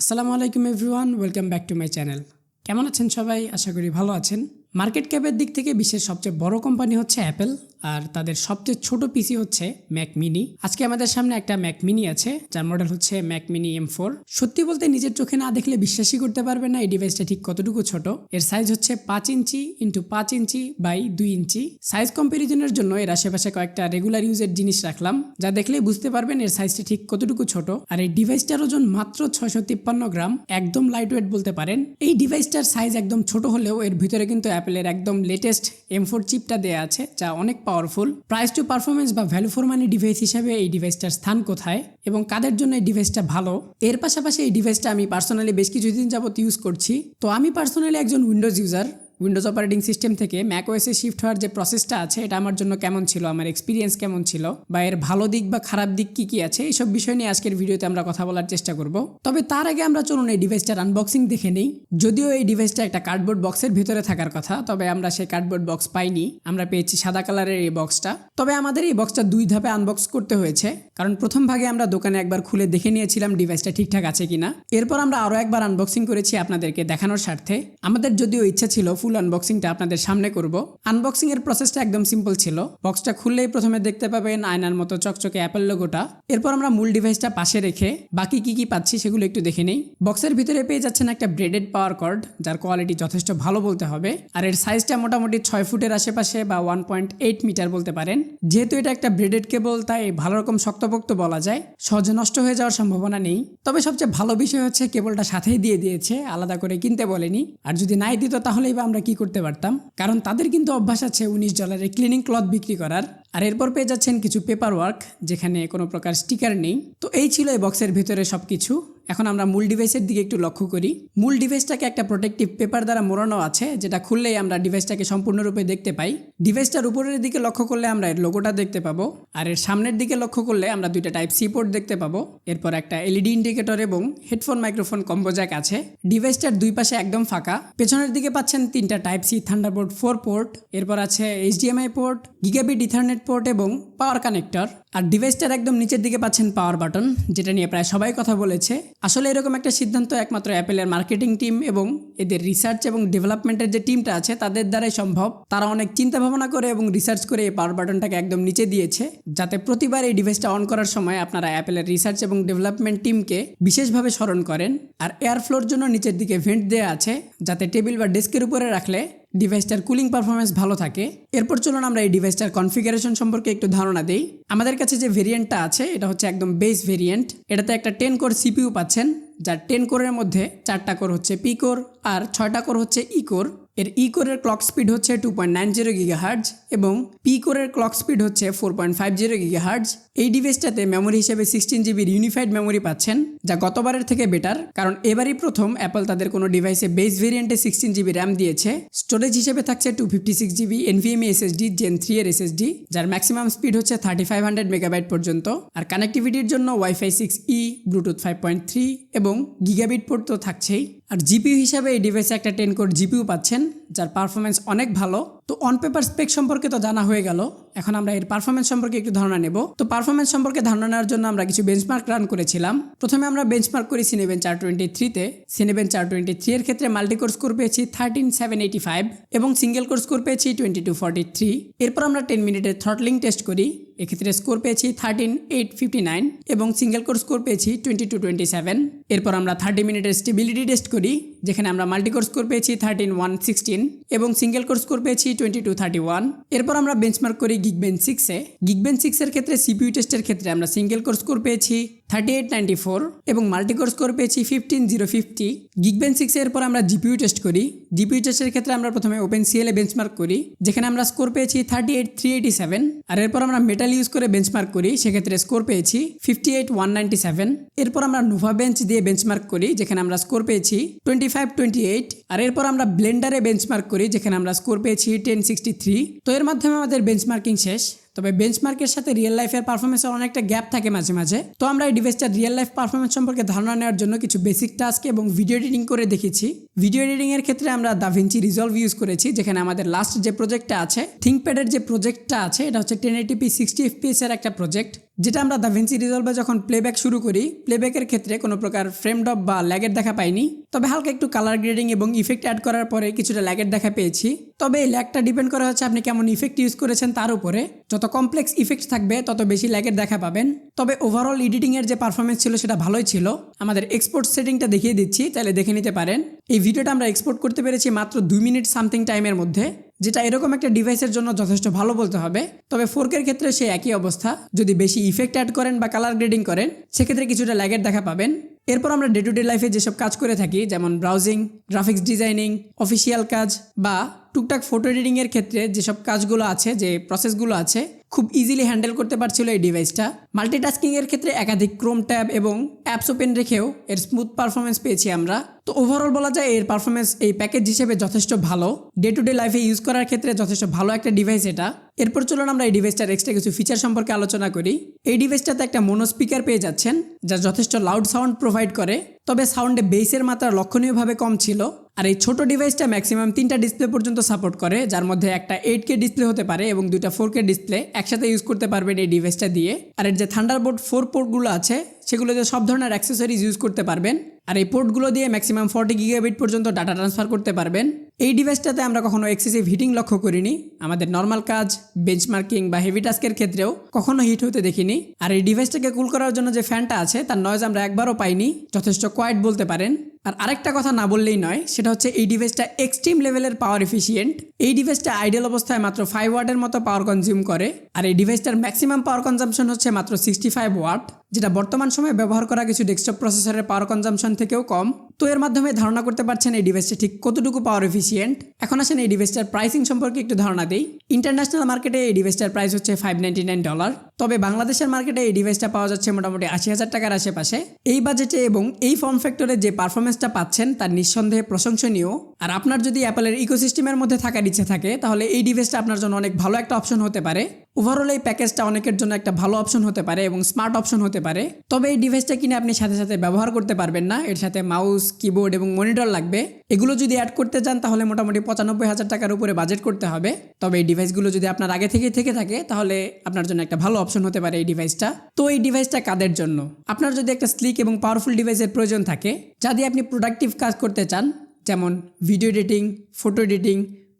আসসালামু আলাইকুম everyone, welcome back to my channel. কেমন আছেন সবাই? আশা করি ভালো আছেন। মার্কেট ক্যাপের দিক থেকে বিশ্বের সবচেয়ে বড় কোম্পানি হচ্ছে অ্যাপেল, আর তাদের সবচেয়ে ছোট পিসি হচ্ছে ম্যাক মিনি। আজকে আমাদের সামনে একটা ম্যাক মিনি আছে, যার মডেল হচ্ছে ম্যাক মিনি M4। সত্যি বলতে নিজের চোখে না দেখলে বিশ্বাসই করতে পারবেন না এই ডিভাইসটা ঠিক কতটুকু ছোট। এর সাইজ হচ্ছে 5 inch into 5 inch by 2 inch. Size কম্পারিজনের জন্য এর আশেপাশে কয়েকটা রেগুলার ইউজের জিনিস রাখলাম, যা দেখলেই বুঝতে পারবেন এর সাইজটা ঠিক কতটুকু ছোট। আর এই ডিভাইসটার ওজন মাত্র 653 গ্রাম, একদম লাইট ওয়েট বলতে পারেন। এই ডিভাইসটার সাইজ একদম ছোট হলেও এর ভিতরে কিন্তু অ্যাপেলের একদম লেটেস্ট M4 চিপটা দেয়া আছে, যা অনেক পাওয়ারফুল। প্রাইস টু পারফরমেন্স বা ভ্যালু ফর মানি ডিভাইস হিসেবে এই ডিভাইসটার স্থান কোথায় এবং কাদের জন্য এই ডিভাইসটা ভালো? এর পাশাপাশি এই ডিভাইসটা আমি পার্সোনালি বেশ কিছুদিন যাবত ইউজ করছি। তো আমি পার্সোনালি একজন Windows user. Windows operating system থেকে ম্যাক ওএসে শিফট হওয়ার যে প্রসেসটা আছে, এটা আমার জন্য কেমন ছিল, আমার এক্সপিরিয়েন্স কেমন ছিল, বা এর ভালো দিক বা খারাপ দিক কি কি আছে, এইসব বিষয় নিয়ে আজকের ভিডিওতে আমরা কথা বলার চেষ্টা করব। তবে তার আগে আমরা চলুন এই ডিভাইসটার আনবক্সিং দেখে নেই। যদিও এই ডিভাইসটা একটা কার্ডবোর্ড বক্সের ভিতরে থাকার কথা, তবে আমরা সেই কার্ডবোর্ড বক্স পাইনি, আমরা পেয়েছি সাদা কালারের এই বক্সটা। তবে আমাদের এই বক্সটা দুই ধাপে আনবক্স করতে হয়েছে, কারণ প্রথম ভাগে আমরা দোকানে একবার খুলে দেখে নিয়েছিলাম ডিভাইসটা ঠিকঠাক আছে কিনা। এরপর আমরা আরও একবার আনবক্সিং করেছি আপনাদেরকে দেখানোর স্বার্থে। আমাদের যদিও ইচ্ছা ছিল ফুল আনবক্সিংটা আপনাদের সামনে করব। আনবক্সিং এর প্রসেসটা একদম সিম্পল ছিল। বক্সটা খুললেই প্রথমে দেখতে পাবেন আয়নার মতো চকচকে অ্যাপেল লোগোটা। এরপর আমরা মূল ডিভাইসটা পাশে রেখে বাকি কি কি পাচ্ছি সেগুলো একটু দেখে নেই। বক্সের ভিতরে পেয়ে যাচ্ছেন একটা ব্রেডেড পাওয়ার কর্ড, যার কোয়ালিটি যথেষ্ট ভালো বলতে হবে। আর এর সাইজটা মোটামুটি 6 ফুটের আশেপাশে বা 1.8 মিটার বলতে পারেন। যেহেতু এটা একটা ব্রেডেড কেবল, তাই ভালো রকম শক্তপোক্ত বলা যায়, সহজে নষ্ট হয়ে যাওয়ার সম্ভাবনা নেই। তবে সবচেয়ে ভালো বিষয় হচ্ছে কেবলটা সাথেই দিয়ে দিয়েছে, আলাদা করে কিনতে বলেনি। আর যদি নাই দিত তাহলেই বা আমরা কি করতে পারতাম, কারণ তাদের কিন্তু অভ্যাস আছে $19 ক্লিনিং ক্লথ বিক্রি করার। আর এরপর পেয়ে যাচ্ছেন কিছু পেপার ওয়ার্ক, যেখানে কোনো প্রকার স্টিকার নেই। তো এই ছিল এই বক্সের ভিতরে সবকিছু। এখন আমরা মূল ডিভাইসের দিকে একটু লক্ষ্য করি। মূল ডিভাইসটাকে একটা প্রোটেক্টিভ পেপার দ্বারা মোড়ানো আছে, যেটা খুললেই আমরা ডিভাইসটাকে সম্পূর্ণরূপে দেখতে পাই। ডিভাইসটার উপরের দিকে লক্ষ্য করলে আমরা এর লোগোটা দেখতে পাবো, আর এর সামনের দিকে লক্ষ্য করলে আমরা দুইটা টাইপ সি পোর্ট দেখতে পাবো। এরপর একটা এলইডি ইন্ডিকেটর এবং হেডফোন মাইক্রোফোন কম্বো জ্যাক আছে। ডিভাইসটার দুই পাশে একদম ফাঁকা। পেছনের দিকে পাচ্ছেন তিনটা টাইপ সি থান্ডারবোল্ট 4 পোর্ট। এরপর আছে HDMI port, gigabit ethernet port এবং পাওয়ার কানেক্টর। আর ডিভাইসটার একদম নিচের দিকে পাচ্ছেন পাওয়ার বাটন, যেটা নিয়ে প্রায় সবাই কথা বলেছে। আসলে এরকম একটা সিদ্ধান্ত একমাত্র অ্যাপেলের মার্কেটিং টিম এবং এদের রিসার্চ এবং ডেভেলপমেন্টের যে টিমটা আছে তাদের দ্বারাই সম্ভব। তারা অনেক চিন্তা ভাবনা করে এবং রিসার্চ করে এই পাওয়ার বাটনটাকে একদম নিচে দিয়েছে, যাতে প্রতিবার এই ডিভাইসটা অন করার সময় আপনারা অ্যাপেলের রিসার্চ এবং ডেভেলপমেন্ট টিমকে বিশেষভাবে স্মরণ করেন। আর এয়ার ফ্লোর জন্য নিচের দিকে ভেন্ট দেওয়া আছে, যাতে টেবিল বা ডেস্কের উপরে রাখলে ডিভাইসটার কুলিং পারফরমেন্স ভালো থাকে। এরপর চলুন আমরা এই ডিভাইসটার কনফিগারেশন সম্পর্কে একটু ধারণা দেই। আমাদের কাছে যে ভেরিয়েন্টটা আছে এটা হচ্ছে একদম বেস ভেরিয়েন্ট। এটাতে একটা 10 কোর সিপিইউ পাচ্ছেন, যার 10 কোরের মধ্যে 4টা কোর হচ্ছে পি কোর আর 6টা কোর হচ্ছে ই কোর। এর ই কোরের ক্লক স্পিড হচ্ছে 2.90 গিগাহার্টজ এবং পি কোরের ক্লক স্পিড হচ্ছে 4.50 গিগাহার্টজ। এই ডিভাইসটাতে মেমোরি হিসেবে 16 জিবির ইউনিফাইড মেমোরি পাচ্ছেন, যা গতবারের থেকে বেটার, কারণ এবারই প্রথম অ্যাপল তাদের কোনো ডিভাইসে বেস ভেরিয়েন্টে 16 জিবি র্যাম দিয়েছে। স্টোরেজ হিসেবে থাকছে 256 জিবি NVMe SSD Gen 3 এর SSD, যার ম্যাক্সিমাম স্পিড হচ্ছে 3500 মেগাবাইট পর্যন্ত। আর কানেক্টিভিটির জন্য Wi-Fi 6E, ব্লুটুথ 5.3 এবং গিগাবিট পোর্ট তো থাকছেই। আর জিপিইউ হিসাবে এই ডিভাইসে একটা 10 কোর জিপিইউ পাচ্ছেন, যার পারফরমেন্স অনেক ভালো। তো অন পেপার স্পেক সম্পর্কে তো জানা হয়ে গেল, এখন আমরা এর পারফরমেন্স সম্পর্কে একটু ধারণা নেব। তো পারফরমেন্স সম্পর্কে ধারণা নেওয়ার জন্য আমরা কিছু বেঞ্চমার্ক রান করেছিলাম। প্রথমে আমরা বেঞ্চমার্ক করি Cinebench R23-তে। Cinebench R23 এর ক্ষেত্রে মাল্টিকোর স্কোর পেয়েছি 13785 এবং সিঙ্গেল কোর স্কোর পেয়েছি 2243। এরপর আমরা 10 মিনিটের থ্রটলিং টেস্ট করি। এক্ষেত্রে স্কোর পেয়েছি 13859 এবং সিঙ্গেল কোর স্কোর পেয়েছি 2227। এরপর আমরা 30 মিনিটের স্টেবিলিটি টেস্ট করি, যেখানে আমরা মাল্টিকোর স্কোর পেয়েছি 13116 এবং সিঙ্গেল কোর স্কোর পেয়েছি 2231। এরপর আমরা বেঞ্চমার্ক করি Geekbench 6-এ। Geekbench 6 এর ক্ষেত্রে সিপিইউ টেস্টের ক্ষেত্রে আমরা সিঙ্গেল কোর স্কোর পেয়েছি 3894 এবং মাল্টিকোর স্কোর পেয়েছি 15050। Geekbench 6 এর পর আমরা জিপিইউ টেস্ট করি। জিপিইউ টেস্টের ক্ষেত্রে আমরা প্রথমে OpenCL-এ বেঞ্চমার্ক করি, যেখানে আমরা স্কোর পেয়েছি 38387। আর এরপর আমরা মেটাল ইউজ করে বেঞ্চমার্ক করি, সেক্ষেত্রে স্কোর পেয়েছি 58197। এরপর আমরা নোভা বেঞ্চ দিয়ে বেঞ্চমার্ক করি, যেখানে আমরা স্কোর পেয়েছি 2528। আর এরপর আমরা ব্লেন্ডারে বেঞ্চমার্ক করি, যেখানে আমরা স্কোর পেয়েছি 1063। তো এর মাধ্যমে আমাদের বেঞ্চমার্কিং শেষ। তবে বেঞ্চমার্কের সাথে রিয়েল লাইফের পারফরমেন্সের অনেকটা গ্যাপ থাকে মাঝে মাঝে। তো আমরা এই ডিভাইসটার রিয়েল লাইফ পারফরমেন্স সম্পর্কে ধারণা নেওয়ার জন্য কিছু বেসিক টাস্ক এবং ভিডিও এডিটিং করে দেখেছি। ভিডিও এডিটিংয়ের ক্ষেত্রে আমরা দাভিঞ্চি রিজলভ ইউজ করেছি, যেখানে আমাদের লাস্ট যে প্রজেক্টটা আছে থিঙ্কপ্যাডের যে প্রজেক্টটা আছে এটা হচ্ছে 1080p 60 fps এর একটা প্রজেক্ট, যেটা আমরা দাভিঞ্চি রিজলভে যখন প্লেব্যাক শুরু করি প্লেব্যাকের ক্ষেত্রে কোনো প্রকার ফ্রেম ড্রপ বা ল্যাগের দেখা পাইনি। তবে হালকা একটু কালার গ্রেডিং এবং ইফেক্ট অ্যাড করার পরে কিছুটা ল্যাগের দেখা পেয়েছি। তবে এই ল্যাগটা ডিপেন্ড করা হচ্ছে আপনি কেমন ইফেক্ট ইউজ করেছেন তার উপরে। যত কমপ্লেক্স ইফেক্ট থাকবে তত বেশি ল্যাগের দেখা পাবেন। তবে ওভারঅল এডিটিংয়ের যে পারফরমেন্স ছিল সেটা ভালোই ছিল। আমাদের এক্সপোর্ট সেটিংটা দেখিয়ে দিচ্ছি, তাহলে দেখে নিতে পারেন। এই ভিডিওটা আমরা এক্সপোর্ট করতে পেরেছি মাত্র 2 মিনিট সামথিং টাইমের মধ্যে, যেটা এরকম একটা ডিভাইসের জন্য যথেষ্ট ভালো বলতে হবে। তবে 4K এর ক্ষেত্রে সেই একই অবস্থা, যদি বেশি ইফেক্ট অ্যাড করেন বা কালার গ্রেডিং করেন সেক্ষেত্রে কিছুটা ল্যাগের দেখা পাবেন। এরপর আমরা ডে টু ডে লাইফে যেসব কাজ করে থাকি, যেমন ব্রাউজিং, গ্রাফিক্স ডিজাইনিং, অফিসিয়াল কাজ বা টুকটাক ফটো এডিটিংয়ের ক্ষেত্রে যেসব কাজগুলো আছে, যে প্রসেসগুলো আছে, খুব ইজিলি হ্যান্ডেল করতে পারছিল এই ডিভাইসটা। মাল্টিটাস্কিংয়ের ক্ষেত্রে একাধিক ক্রোম ট্যাব এবং অ্যাপস ওপেন রেখেও এর স্মুথ পারফরমেন্স পেয়েছি আমরা। তো ওভারঅল বলা যায় এর পারফরমেন্স এই প্যাকেজ হিসেবে যথেষ্ট ভালো, ডে টু ডে লাইফে ইউজ করার ক্ষেত্রে যথেষ্ট ভালো একটা ডিভাইস এটা। এরপর চলুন আমরা এই ডিভাইসটার এক্সট্রা কিছু ফিচার সম্পর্কে আলোচনা করি। এই ডিভাইসটাতে একটা মোনো স্পিকার পেয়ে যাচ্ছেন, যা যথেষ্ট লাউড সাউন্ড প্রোভাইড করে, তবে সাউন্ডে বেসের মাত্রা লক্ষণীয়ভাবে কম ছিল। আর এই ছোট ডিভাইসটা ম্যাক্সিমাম 3টা ডিসপ্লে পর্যন্ত সাপোর্ট করে, যার মধ্যে একটা 8K ডিসপ্লে হতে পারে এবং 2টা 4K ডিসপ্লে একসাথে ইউজ করতে পারবেন এই ডিভাইসটা দিয়ে। আর এর যে থান্ডারবোল্ট 4 পোর্টগুলো আছে সেগুলোতে সব ধরনের অ্যাক্সেসরিজ ইউজ করতে পারবেন। আর এই পোর্টগুলো দিয়ে ম্যাক্সিমাম 40 GB পর্যন্ত ডাটা ট্রান্সফার করতে পারবেন। এই ডিভাইসটাতে আমরা কখনো এক্সেসিভ হিটিং লক্ষ্য করিনি। আমাদের নর্মাল কাজ, বেঞ্চমার্কিং বা হেভি টাস্কের ক্ষেত্রেও কখনো হিট হতে দেখিনি। আর এই ডিভাইসটাকে কুল করার জন্য যে ফ্যানটা আছে তার নয়েজ আমরা একবারও পাইনি, যথেষ্ট কোয়াইট বলতে পারেন। আর আরেকটা কথা না বললেই নয়, সেটা হচ্ছে এই ডিভাইসটা এক্সট্রিম লেভেলের পাওয়ার এফিসিয়েন্ট। এই ডিভাইসটা আইডিয়াল অবস্থায় মাত্র 5 ওয়াটের মতো পাওয়ার কনজিউম করে। আর এই ডিভাইসটার ম্যাক্সিমাম পাওয়ার কনজাম্পশন হচ্ছে মাত্র 65 ওয়াট, যেটা বর্তমান সময়ে ব্যবহার করা কিছু ডেস্কটপ প্রসেসরের পাওয়ার কনজাম্পশন থেকেও কম। তো এর মাধ্যমে ধারণা করতে পারছেন এই ডিভাইসটা ঠিক কতটুকু পাওয়ার এফিসিয়েন্ট। এখন আসেন এই ডিভাইসটার প্রাইসিং সম্পর্কে একটু ধারণা দেই। ইন্টারন্যাশনাল মার্কেটে এই ডিভাইসটার প্রাইস হচ্ছে $599, তবে বাংলাদেশের মার্কেটে এই ডিভাইসটা পাওয়া যাচ্ছে মোটামুটি 80,000 টাকার আশেপাশে। এই বাজেটে এবং এই ফর্ম ফ্যাক্টরে যে পারফরমেন্সটা পাচ্ছেন তার নিঃসন্দেহে প্রশংসনীয়। আর আপনার যদি অ্যাপলের ইকোসিস্টেমের মধ্যে থাকার ইচ্ছে থাকে তাহলে এই ডিভাইসটা আপনার জন্য অনেক ভালো একটা অপশন হতে পারে। ওভারঅল এই প্যাকেজটা অনেকের জন্য একটা ভালো অপশন হতে পারে এবং স্মার্ট অপশন হতে পারে। তবে এই ডিভাইসটা কিনে আপনি সাথে সাথে ব্যবহার করতে পারবেন না, এর সাথে মাউস, কিবোর্ড এবং মনিটর লাগবে। এগুলো যদি অ্যাড করতে চান তাহলে মোটামুটি 95,000 টাকার উপরে বাজেট করতে হবে। তবে এই ডিভাইসগুলো যদি আপনার আগে থেকেই থেকে থাকে তাহলে আপনার জন্য একটা ভালো অপশন হতে পারে এই ডিভাইসটা। তো এই ডিভাইসটা কাদের জন্য? আপনার যদি একটা স্লিক এবং পাওয়ারফুল ডিভাইসের প্রয়োজন থাকে, যা দিয়ে আপনি প্রোডাক্টিভ কাজ করতে চান, যেমন video editing, photo editing,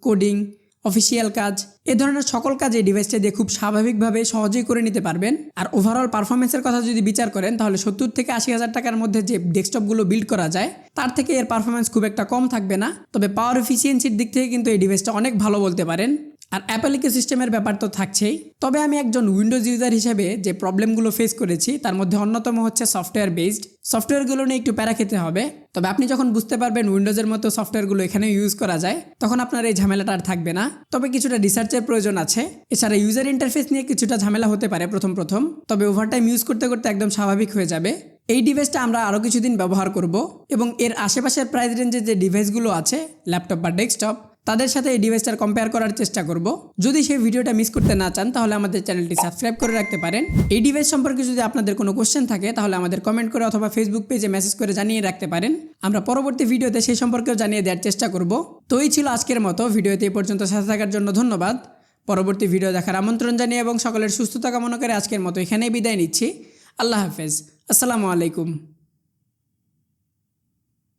coding, official কাজ, এ ধরনের সকল কাজ এই ডিভাইসটা দিয়ে খুব স্বাভাবিকভাবে সহজেই করে নিতে পারবেন। আর ওভারঅল পারফরমেন্সের কথা যদি বিচার করেন তাহলে 70 থেকে 80,000 টাকার মধ্যে যে ডেস্কটপগুলো বিল্ড করা যায় তার থেকে এর পারফরমেন্স খুব একটা কম থাকবে না। তবে পাওয়ার এফিসিয়েন্সির দিক থেকে কিন্তু এই ডিভাইসটা অনেক ভালো বলতে পারেন। আর অ্যাপল ইকোসিস্টেমের ব্যাপার তো থাকছেই। তবে আমি একজন উইন্ডোজ ইউজার হিসেবে যে প্রবলেমগুলো ফেস করেছি তার মধ্যে অন্যতম হচ্ছে সফটওয়্যার বেসড। সফটওয়্যারগুলো নিয়ে একটু প্যারা খেতে হবে। তবে আপনি যখন বুঝতে পারবেন উইন্ডোজের মতো সফটওয়্যারগুলো এখানেও ইউজ করা যায়, তখন আপনার এই ঝামেলাটা আর থাকবে না। তবে কিছুটা রিসার্চের প্রয়োজন আছে। এছাড়া ইউজার ইন্টারফেস নিয়ে কিছুটা ঝামেলা হতে পারে প্রথম, তবে ওভারটাইম ইউজ করতে করতে একদম স্বাভাবিক হয়ে যাবে। এই ডিভাইসটা আমরা আরও কিছুদিন ব্যবহার করব এবং এর আশেপাশের প্রাইস রেঞ্জের যে ডিভাইসগুলো আছে, ল্যাপটপ বা ডেস্কটপ, তাদের সাথে এই ডিভাইসটার কম্পেয়ার করার চেষ্টা করব। যদি সেই ভিডিওটা মিস করতে না চান তাহলে আমাদের চ্যানেলটি সাবস্ক্রাইব করে রাখতে পারেন। এই ডিভাইস সম্পর্কে যদি আপনাদের কোনো কোশ্চেন থাকে তাহলে আমাদের কমেন্ট করে অথবা ফেসবুক পেজে মেসেজ করে জানিয়ে রাখতে পারেন। আমরা পরবর্তী ভিডিওতে সেই সম্পর্কেও জানিয়ে দেওয়ার চেষ্টা করব। তো এই ছিল আজকের মতো ভিডিওতে এই পর্যন্ত সাথে থাকার জন্য ধন্যবাদ। পরবর্তী ভিডিও দেখার আমন্ত্রণ জানিয়ে এবং সকলের সুস্থতা কামনা করে আজকের মতো এখানেই বিদায় নিচ্ছি। আল্লাহ হাফেজ। আসসালামু আলাইকুম।